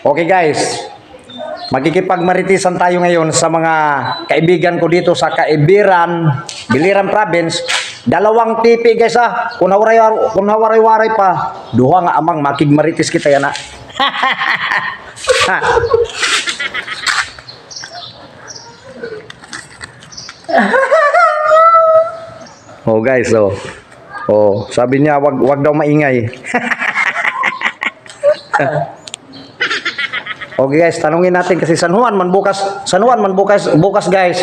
Okay guys, magkikipagmaritisan tayo ngayon sa mga kaibigan ko dito sa Kaibiran, Biliran Province. Dalawang tipi guys ha. Kung hawaray-waray pa, duha nga amang makigmaritis kita yan ha. Oh guys, oh. Oh, sabi niya wag daw maingay. Okay guys, tanungin natin kasi San Juan man bukas guys.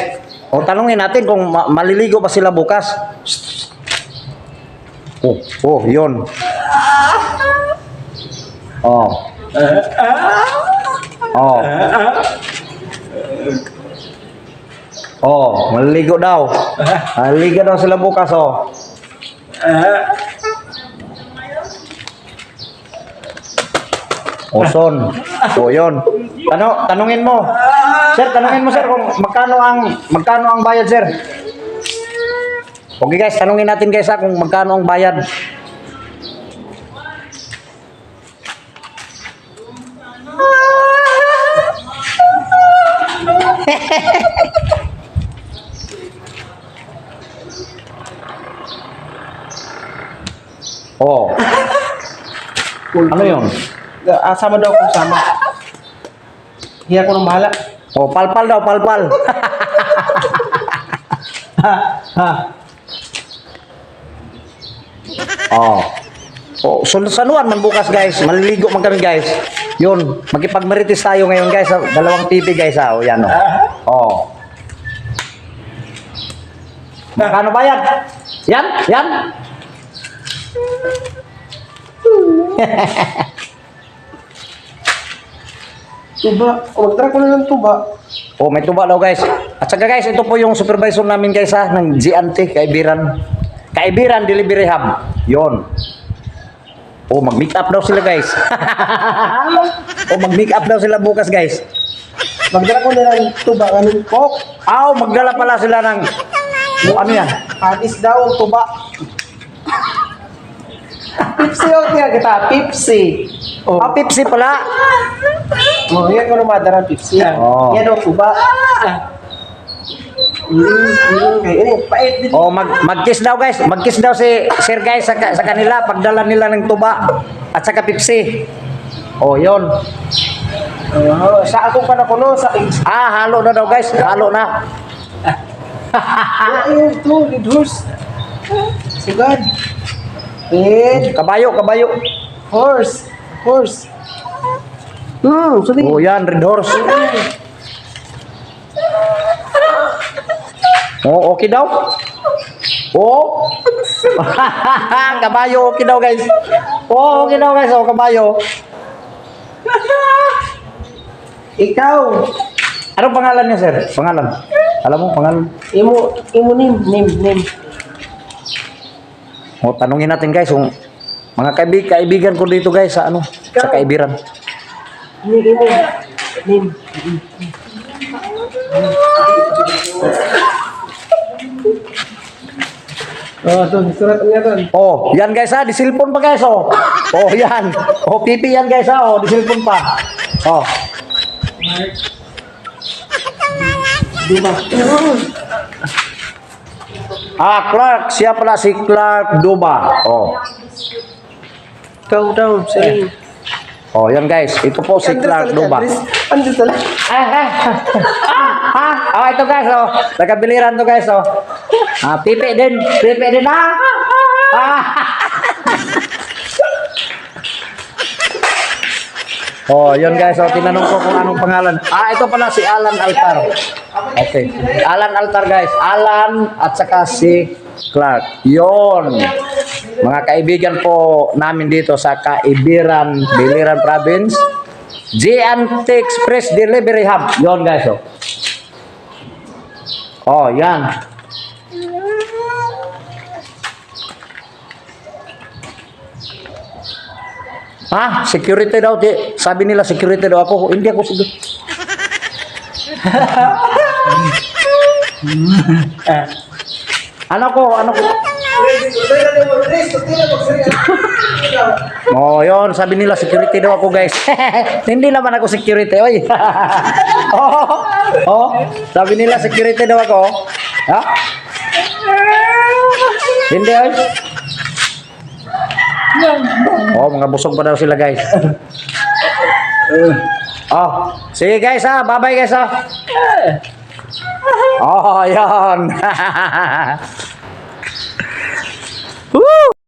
O tanungin natin kung maliligo pa sila bukas. Oh, 'yon. Oh. Oh. Oh, maliligo daw. Maliligo daw sila bukas oh. Oson. So, yun. Tanungin mo. Sir, tanungin mo sir kung magkano ang bayad, sir. Okay guys, tanungin natin guys kung magkano ang bayad. Oh. Ano yun? Sama daw kung sama. Hiya ko nang bahala. Oh, palpal daw, palpal. Oh. Oh, saluan man bukas guys. Maliligo man kami guys. Yun, magkipagmeritis tayo ngayon guys. Dalawang TV guys ha. Oh, yan oh. Oh. Magkano bayad? Yan. Tuba. O, magtara ko na ng tuba. Oh, may tuba daw guys. At saka guys, ito po yung supervisor namin guys ha, ng GNT, Kaibiran Delivery Hub. Yon. Oh, mag-make up daw sila guys. Oh, mag-make up daw sila bukas guys. Magtara ko na ng tuba. Anong coke? Oh, magdala pala sila ng ano yan? Patis daw, tuba. Pipsi o kaya kita. Pipsi. Oh, Ah, Pepsi pala. oh yan ko na madara Pipsi. Oh. Yan o, tuba. Pait din. Oh, mag-kiss daw guys. Mag-kiss daw si Sir guys sa kanila pagdala nila ng tuba at saka Pepsi. Oh, yon. Oh, sa akong panakuno, sa Ah, halo na daw guys. Halo na. ayun to, lead horse. Sigad. Kabayo. Horse. Sorry. Oh, yan, red horse. Oh, okay daw. Oh. Kabayo, okay daw guys. Oh, okay daw guys. Oh, kabayo. Ikaw. Anong pangalan niya, sir? Pangalan? Alam mo, pangalan? Imo name. Oh, tanungin natin guys, kung mga kaibigan ko dito guys sa ano, sa Kaibiran. Name. Oh, doon, surat niya doon. Oh, yan guys ha, di cellphone pa guys oh. Oh, yan. Oh, pipi yan guys ha, oh, di cellphone pa. Oh. Diba? Ah, Clark, siya pala si Clark Duba. Oh. Ikaw daw, sorry. Oh, yan guys, ito po si Clark Duba. Andres talaga. Oh, ito guys, oh. Nagkabiliran to guys, oh. Ah, pipi din ah. Oh, yun guys, oh, tinanong ko kung anong pangalan. Ah, ito pala si Alan Altar. Okay. Alan Altar guys. Alan at saka si Clark. Yon. Mga kaibigan po namin dito sa Kaibiran, Biliran Province. GNT Express Delivery Hub. Yon guys, oh. Oh, yan. Ha? Security daw. Sabi nila security daw ako. Hindi ako security. Ano ko? Oh, yun, sabi nila security daw ako, guys. Hindi naman ako security, oy. oh, sabi nila security daw ako. Ha? Hindi, oy. Oh, mga busog pa daw sila, guys. Oh, sige guys ha, bye-bye guys ha. Oh, yan. Woo!